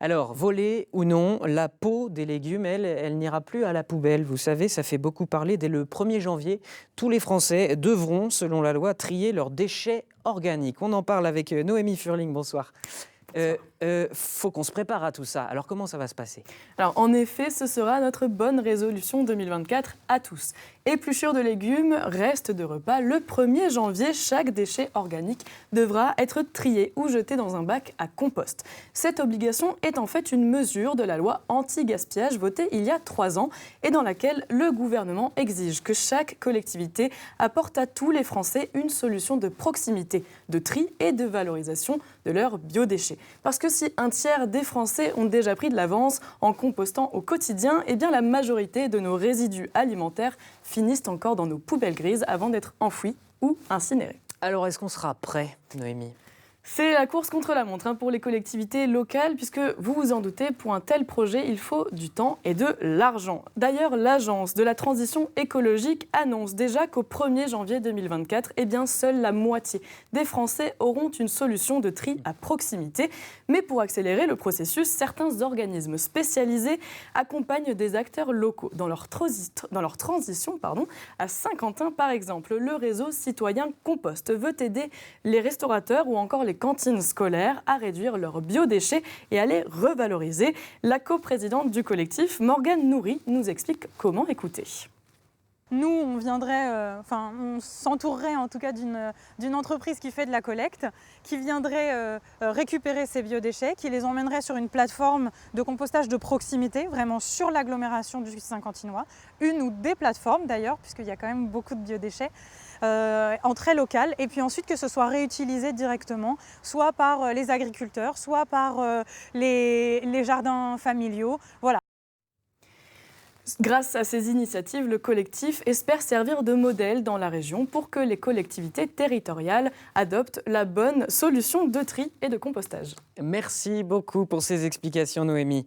Alors, volée ou non, la peau des légumes, elle n'ira plus à la poubelle. Vous savez, ça fait beaucoup parler. Dès le 1er janvier, tous les Français devront, selon la loi, trier leurs déchets organiques. On en parle avec Noémie Furling. Bonsoir. Faut qu'on se prépare à tout ça. Alors, comment ça va se passer? Alors en effet, ce sera notre bonne résolution 2024 à tous. Épluchure de légumes, reste de repas, le 1er janvier, chaque déchet organique devra être trié ou jeté dans un bac à compost. Cette obligation est en fait une mesure de la loi anti-gaspillage votée il y a 3 ans et dans laquelle le gouvernement exige que chaque collectivité apporte à tous les Français une solution de proximité, de tri et de valorisation de leurs biodéchets. Parce que si un tiers des Français ont déjà pris de l'avance en compostant au quotidien, eh bien la majorité de nos résidus alimentaires finissent encore dans nos poubelles grises avant d'être enfouis ou incinérés. Alors, est-ce qu'on sera prêt, Noémie? C'est la course contre la montre pour les collectivités locales, puisque vous vous en doutez, pour un tel projet, il faut du temps et de l'argent. D'ailleurs, l'Agence de la transition écologique annonce déjà qu'au 1er janvier 2024, eh bien, seule la moitié des Français auront une solution de tri à proximité. Mais pour accélérer le processus, certains organismes spécialisés accompagnent des acteurs locaux dans leur transition à Saint-Quentin, par exemple. Le réseau citoyen Compost veut aider les restaurateurs ou encore les cantines scolaires à réduire leurs biodéchets et à les revaloriser. La coprésidente du collectif, Morgane Nourri, nous explique comment écouter. Nous, on on s'entourerait en tout cas d'une entreprise qui fait de la collecte, qui viendrait récupérer ces biodéchets, qui les emmènerait sur une plateforme de compostage de proximité, vraiment sur l'agglomération du Saint-Quentinois, une ou des plateformes d'ailleurs, puisqu'il y a quand même beaucoup de biodéchets, en très local, et puis ensuite que ce soit réutilisé directement, soit par les agriculteurs, soit par les jardins familiaux. Voilà. Grâce à ces initiatives, le collectif espère servir de modèle dans la région pour que les collectivités territoriales adoptent la bonne solution de tri et de compostage. Merci beaucoup pour ces explications, Noémie.